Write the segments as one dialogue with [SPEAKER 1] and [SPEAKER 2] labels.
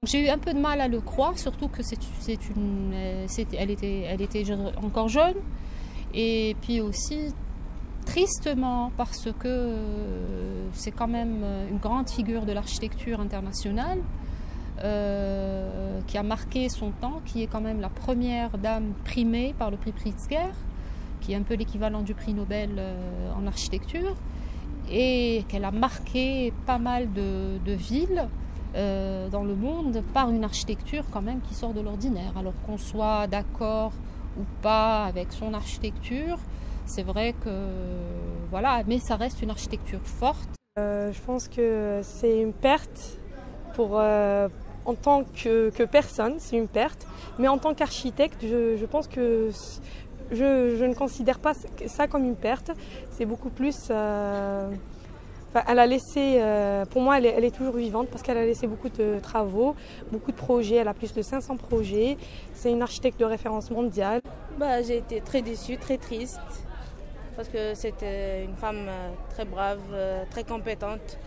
[SPEAKER 1] J'ai eu un peu de mal à le croire, surtout que elle était encore jeune. Et puis aussi, tristement, parce que c'est quand même une grande figure de l'architecture internationale qui a marqué son temps, qui est quand même la première dame primée par le prix Pritzker, qui est un peu l'équivalent du prix Nobel en architecture, et qu'elle a marqué pas mal de villes dans le monde par une architecture quand même qui sort de l'ordinaire. Alors qu'on soit d'accord ou pas avec son architecture, c'est vrai que voilà, mais ça reste une architecture forte.
[SPEAKER 2] Je pense que c'est une perte en tant que personne, c'est une perte, mais en tant qu'architecte, je pense que je ne considère pas ça comme une perte. C'est beaucoup plus. Elle a laissé, pour moi, elle est toujours vivante parce qu'elle a laissé beaucoup de travaux, beaucoup de projets. Elle a plus de 500 projets. C'est une architecte de référence mondiale.
[SPEAKER 3] J'ai été très déçue, très triste, parce que c'était une femme très brave, très compétente.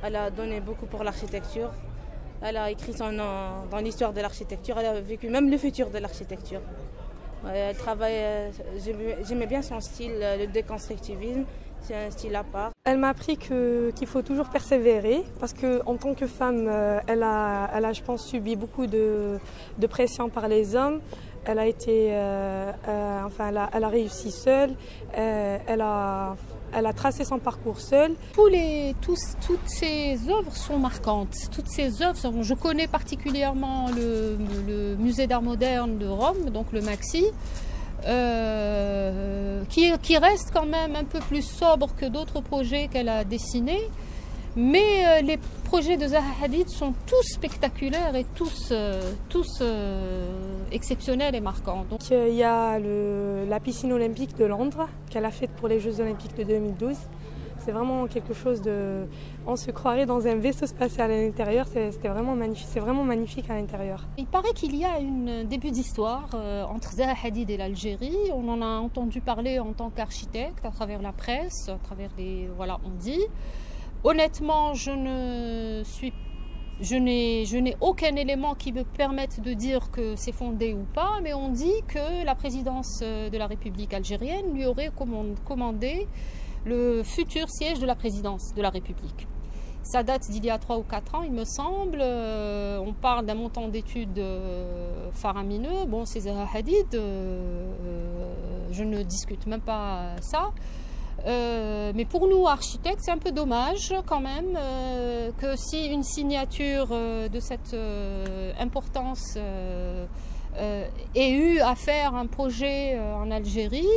[SPEAKER 3] Elle a donné beaucoup pour l'architecture. Elle a écrit son nom dans l'histoire de l'architecture. Elle a vécu même le futur de l'architecture. Elle travaille, j'aimais bien son style, le déconstructivisme. C'est un style à part.
[SPEAKER 2] Elle m'a appris qu'il faut toujours persévérer parce qu'en tant que femme, elle a, je pense, subi beaucoup de pression par les hommes. Elle a été, elle a réussi seule. Elle a tracé son parcours seule.
[SPEAKER 1] Toutes ces œuvres sont marquantes. Toutes ces œuvres, je connais particulièrement le Musée d'art moderne de Rome, donc le Maxi. Qui reste quand même un peu plus sobre que d'autres projets qu'elle a dessinés. Mais les projets de Zaha Hadid sont tous spectaculaires et tous exceptionnels et marquants.
[SPEAKER 2] Donc, il y a la piscine olympique de Londres qu'elle a faite pour les Jeux olympiques de 2012. C'est vraiment quelque chose de... On se croirait dans un vaisseau spatial à l'intérieur, c'était vraiment magnifique, c'est vraiment magnifique à l'intérieur.
[SPEAKER 1] Il paraît qu'il y a un début d'histoire entre Zaha Hadid et l'Algérie. On en a entendu parler en tant qu'architecte, à travers la presse, à travers voilà, on dit. Honnêtement, je n'ai aucun élément qui me permette de dire que c'est fondé ou pas, mais on dit que la présidence de la République algérienne lui aurait commandé le futur siège de la présidence de la République. Ça date d'il y a 3 ou 4 ans, il me semble. On parle d'un montant d'études faramineux. Bon, c'est Zaha Hadid, je ne discute même pas ça. Mais pour nous, architectes, c'est un peu dommage quand même que si une signature de cette importance ait eu à faire un projet en Algérie,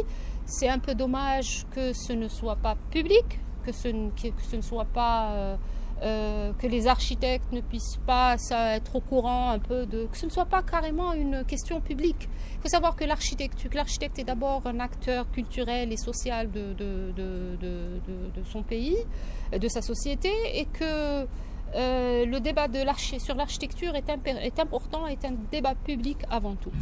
[SPEAKER 1] c'est un peu dommage que ce ne soit pas public, que ce ne soit pas que les architectes ne puissent pas être au courant un peu que ce ne soit pas carrément une question publique. Il faut savoir que l'architecte est d'abord un acteur culturel et social de son pays, de sa société, et que le débat sur l'architecture est important, est un débat public avant tout.